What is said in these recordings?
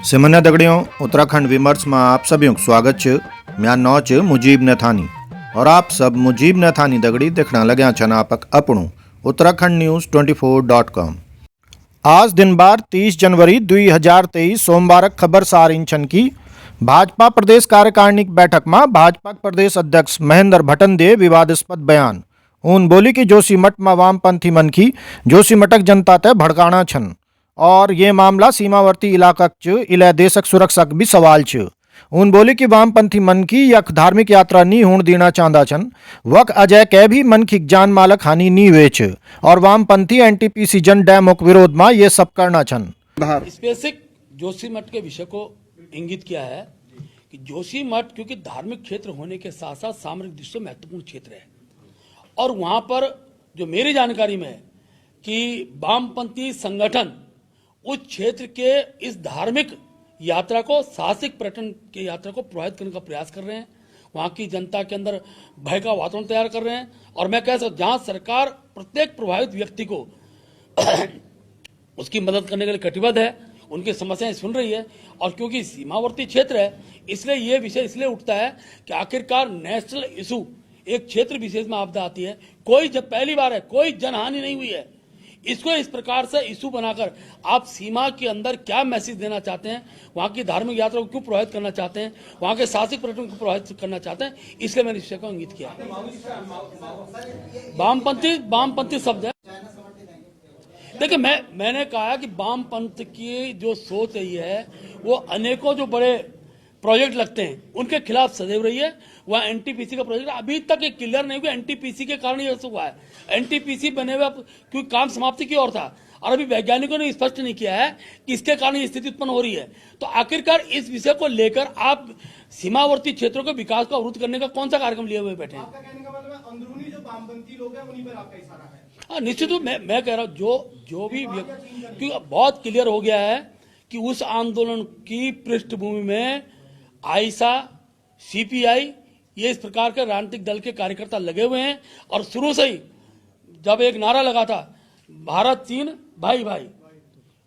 सिमन्या दगड़ियों उत्तराखंड विमर्श में आप सभी को स्वागत है। मैं नौ च मुजीब नथानी और आप सब मुजीब नथानी दगड़ी देखना लग्या छन आपक अपनू उत्तराखंड न्यूज़ 24.com। आज दिन बार 30 जनवरी 2023 सोमवार खबर सार इंचन की भाजपा प्रदेश कार्यकारिणी की बैठक में भाजपा प्रदेश अध्यक्ष महेंद्र भट्टन विवादास्पद बयान उन बोली कि जोशीमठ में वामपंथी मनखी जोशीमठक जनता ते भड़काना छन और ये मामला सीमावर्ती इलाका च इले देशक सुरक्षा भी सवाल छ। उन बोली कि वामपंथी मनखी यख धार्मिक यात्रा नहीं होने देना चाहता छन वक अजय कै भी मनखी जान मालक हानि नहीं हुए छ और वामपंथी एनटीपीसी जन डैमोक विरोध में ये सब करना छन। स्पेसिफिक जोशीमठ के विषय को इंगित किया है कि जोशीमठ क्योंकि धार्मिक क्षेत्र होने के साथ साथ सामरिक दृष्टि से महत्वपूर्ण क्षेत्र है और वहां पर जो मेरी जानकारी में है कि वामपंथी संगठन उस क्षेत्र के इस धार्मिक यात्रा को साहसिक पर्यटन की यात्रा को प्रभावित करने का प्रयास कर रहे हैं, वहां की जनता के अंदर भय का वातावरण तैयार कर रहे हैं। और मैं कह सकता जहां सरकार प्रत्येक प्रभावित व्यक्ति को उसकी मदद करने के लिए कटिबद्ध है, उनकी समस्याएं सुन रही है और क्योंकि सीमावर्ती क्षेत्र है इसलिए ये विषय इसलिए उठता है कि आखिरकार नेशनल इशू एक क्षेत्र विशेष में आपदा आती है, कोई जब पहली बार है कोई जनहानि नहीं हुई है, इसको इस प्रकार से इशू बनाकर आप सीमा के अंदर क्या मैसेज देना चाहते हैं, वहां की धार्मिक यात्रा को क्यों प्रभावित करना चाहते हैं, वहां के साहसिक पर्यटन को प्रभावित करना चाहते हैं, इसलिए मैंने इस विषय को इंगित किया। वामपंथी शब्द है। देखिए मैंने कहा कि वामपंथ की जो सोच रही है वो अनेकों जो बड़े प्रोजेक्ट लगते हैं उनके खिलाफ सदैव रही है। वह एनटीपीसी का प्रोजेक्ट अभी तक ये क्लियर नहीं हुआ, एनटीपीसी के कारण ये हुआ है। एनटीपीसी बने हुए क्योंकि काम समाप्ति की ओर था और अभी वैज्ञानिकों ने स्पष्ट नहीं किया है कि इसके कारण ये स्थिति उत्पन्न हो रही है। तो आखिरकार इस विषय को लेकर आप सीमावर्ती क्षेत्रों के विकास को अवरुद्ध करने का कौन सा कार्यक्रम लिए हुए बैठे हैं? आपका कहने का मतलब अंदरूनी जो वामपंथी लोग हैं उन्हीं पर आपका इशारा है? हाँ, निश्चित रूप मैं कह रहा हूँ जो भी क्योंकि बहुत क्लियर हो गया है कि उस आंदोलन की पृष्ठभूमि में आईसा, सीपीआई ये इस प्रकार के राजनीतिक दल के कार्यकर्ता लगे हुए हैं और शुरू से ही जब एक नारा लगा था भारत चीन भाई भाई,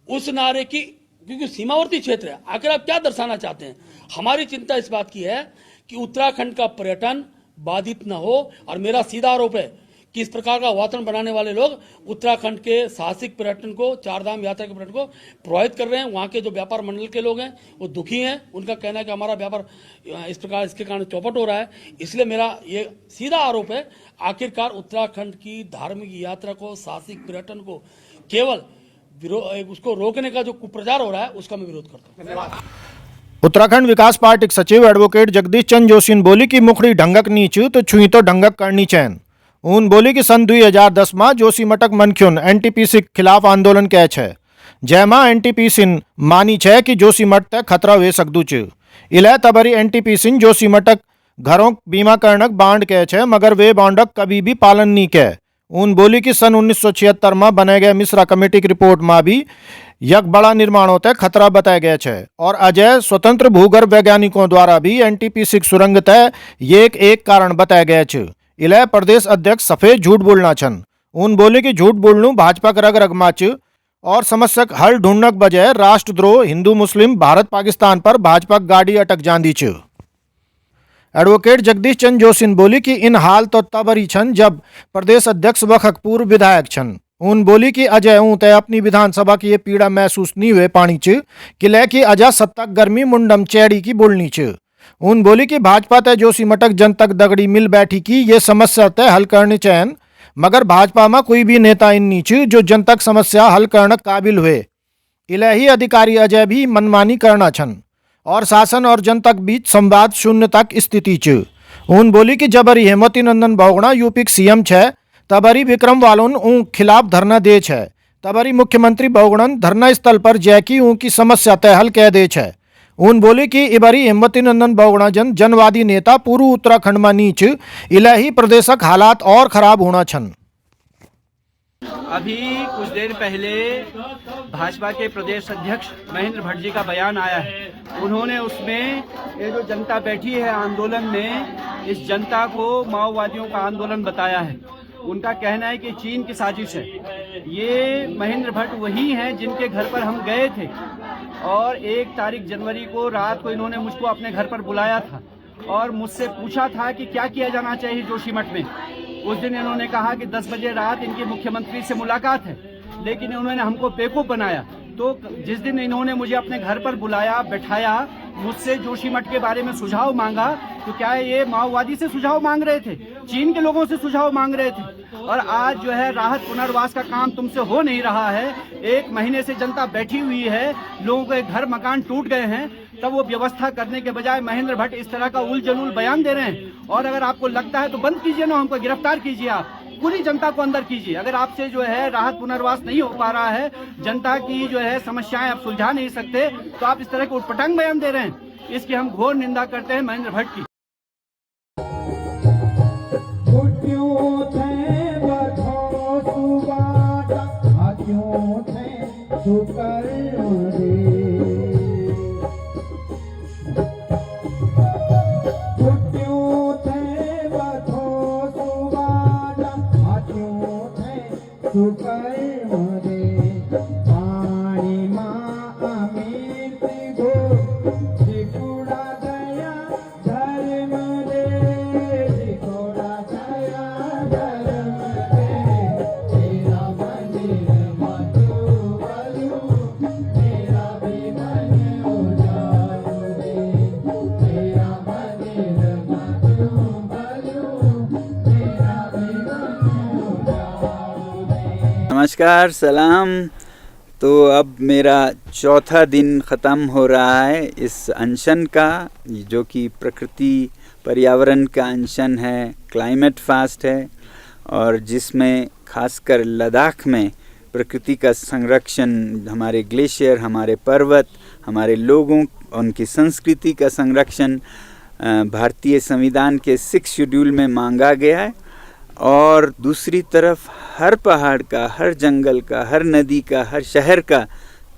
उस नारे की क्योंकि सीमावर्ती क्षेत्र है, आखिर आप क्या दर्शाना चाहते हैं? हमारी चिंता इस बात की है कि उत्तराखंड का पर्यटन बाधित न हो और मेरा सीधा आरोप है कि इस प्रकार का वातावरण बनाने वाले लोग उत्तराखंड के साहसिक पर्यटन को, चारधाम यात्रा के पर्यटन को प्रभावित कर रहे हैं। वहाँ के जो व्यापार मंडल के लोग हैं वो दुखी हैं, उनका कहना है कि हमारा व्यापार इस प्रकार इसके कारण चौपट हो रहा है। इसलिए मेरा ये सीधा आरोप है आखिरकार उत्तराखंड की धार्मिक यात्रा को, साहसिक पर्यटन को केवल उसको रोकने का जो कुप्रचार हो रहा है उसका मैं विरोध करता हूँ। उत्तराखंड विकास पार्टी के सचिव एडवोकेट जगदीश चंद जोशी ने बोली कि मुखड़ी ढंगक नीच तो छुई तो ढंगक करनी चैन। उन बोली कि सन 2010 में जोशीमठक मनख्युन एनटीपीसी के खिलाफ आंदोलन कै छे जैमा एनटीपीसी मानी छे कि जोशीमठ तक खतरा वे सकदू च। इले तबरी एनटीपीसी जोशीमठक घरों बीमा करणक बांड कै छे मगर वे बांडक कभी भी पालन नहीं कै। उन बोली कि सन 1976 में बने गए मिश्रा कमेटी की रिपोर्ट में भी यक बड़ा निर्माणों तय खतरा बताया गया है और अजय स्वतंत्र भूगर्भ वैज्ञानिकों द्वारा भी एनटीपीसी सुरंग तय ये एक कारण बताया गया है। इले प्रदेश अध्यक्ष सफेद झूठ बोलना छन। उन बोले कि झूठ बोलनू भाजपा रग रग माच और समस्या हल ढूंढनक बजाय राष्ट्रद्रोह, हिंदू मुस्लिम, भारत पाकिस्तान पर भाजपा गाड़ी अटक जांदी छ। एडवोकेट जगदीश चंद जोशी ने बोली कि इन हाल तो तबरी छन जब प्रदेश अध्यक्ष वखक पूर्व विधायक छन। उन बोली कि अजय ऊँ तय अपनी विधानसभा की ये पीड़ा महसूस नहीं हुए पानी च किले कि अजय सत्ता गर्मी मुंडम चैड़ी की बोलनी छ। उन बोली कि भाजपा तय जोशीमठक जनतक दगड़ी मिल बैठी की ये समस्या तय हल करने चैन मगर भाजपा में कोई भी नेता इन नीचे जो जनतक समस्या हल करने काबिल हुए। इले ही अधिकारी अजय भी मनमानी करना छन और शासन और जनतक बीच संवाद शून्य तक स्थिति च। उन बोली कि जबरी हेमवती नंदन बहुगुणा यूपी के सीएम छे तबरी विक्रम वालोन ऊँ खिलाफ धरना दे छे तबरी मुख्यमंत्री बहुगुणन धरना स्थल पर जैकी ऊँ की समस्या तय हल कह दे छे। उन बोली कि इबरी हेमवती नंदन बहुगुणा जनवादी नेता पूर्व उत्तराखंड में नीच इले ही प्रदेशक हालात और खराब होना छन। अभी कुछ देर पहले भाजपा के प्रदेश अध्यक्ष महेंद्र भट्ट जी का बयान आया है। उन्होंने उसमें ये जो जनता बैठी है आंदोलन में, इस जनता को माओवादियों का आंदोलन बताया है। उनका कहना है कि चीन की साजिश है। ये महेंद्र भट्ट वही हैं जिनके घर पर हम गए थे और 1 तारीख जनवरी को रात को इन्होंने मुझको अपने घर पर बुलाया था और मुझसे पूछा था कि क्या किया जाना चाहिए जोशीमठ में। उस दिन इन्होंने कहा कि 10 बजे रात इनकी मुख्यमंत्री से मुलाकात है, लेकिन इन्होंने हमको बेवकूफ़ बनाया। तो जिस दिन इन्होंने मुझे अपने घर पर बुलाया, बैठाया, मुझसे जोशीमठ के बारे में सुझाव मांगा, तो क्या ये माओवादी से सुझाव मांग रहे थे, चीन के लोगों से सुझाव मांग रहे थे। और आज जो है राहत पुनर्वास का काम तुमसे हो नहीं रहा है, 1 महीने से जनता बैठी हुई है, लोगों के घर मकान टूट गए हैं, तब वो व्यवस्था करने के बजाय महेंद्र भट्ट इस तरह का उल जलूल बयान दे रहे हैं। और अगर आपको लगता है तो बंद कीजिए ना, हमको गिरफ्तार कीजिए, आप पूरी जनता को अंदर कीजिए। अगर आपसे जो है राहत पुनर्वास नहीं हो पा रहा है, जनता की जो है समस्याएं आप सुलझा नहीं सकते, तो आप इस तरह के उटपटांग बयान दे रहे हैं, इसकी हम घोर निंदा करते हैं महेंद्र भट्ट की। नमस्कार, सलाम। तो अब मेरा चौथा दिन ख़त्म हो रहा है इस अनशन का, जो कि प्रकृति पर्यावरण का अनशन है, क्लाइमेट फास्ट है, और जिसमें खासकर लद्दाख में प्रकृति का संरक्षण, हमारे ग्लेशियर, हमारे पर्वत, हमारे लोगों, उनकी संस्कृति का संरक्षण भारतीय संविधान के 6 शेड्यूल में मांगा गया है। और दूसरी तरफ हर पहाड़ का, हर जंगल का, हर नदी का, हर शहर का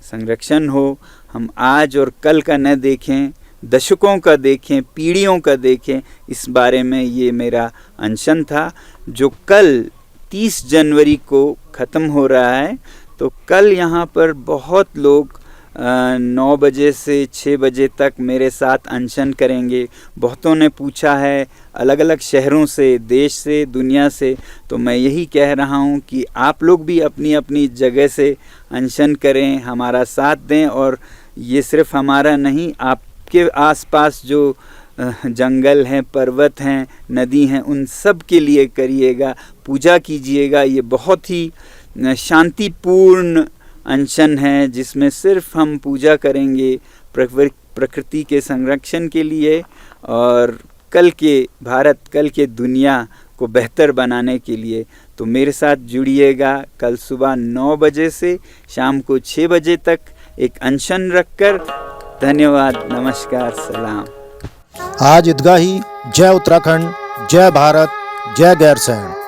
संरक्षण हो। हम आज और कल का न देखें, दशकों का देखें, पीढ़ियों का देखें, इस बारे में ये मेरा अनशन था, जो कल 30 जनवरी को ख़त्म हो रहा है। तो कल यहाँ पर बहुत लोग 9 बजे से 6 बजे तक मेरे साथ अनशन करेंगे। बहुतों ने पूछा है, अलग अलग शहरों से, देश से, दुनिया से। तो मैं यही कह रहा हूँ कि आप लोग भी अपनी अपनी जगह से अनशन करें, हमारा साथ दें। और ये सिर्फ हमारा नहीं, आपके आसपास जो जंगल हैं, पर्वत हैं, नदी हैं, उन सब के लिए करिएगा, पूजा कीजिएगा। ये बहुत ही शांतिपूर्ण अनशन है, जिसमें सिर्फ हम पूजा करेंगे प्रकृति के संरक्षण के लिए और कल के भारत, कल के दुनिया को बेहतर बनाने के लिए। तो मेरे साथ जुड़िएगा कल सुबह 9 बजे से शाम को 6 बजे तक एक अनशन रखकर। धन्यवाद, नमस्कार, सलाम। आज ईदगाही। जय उत्तराखंड, जय भारत, जय गैरसैंण।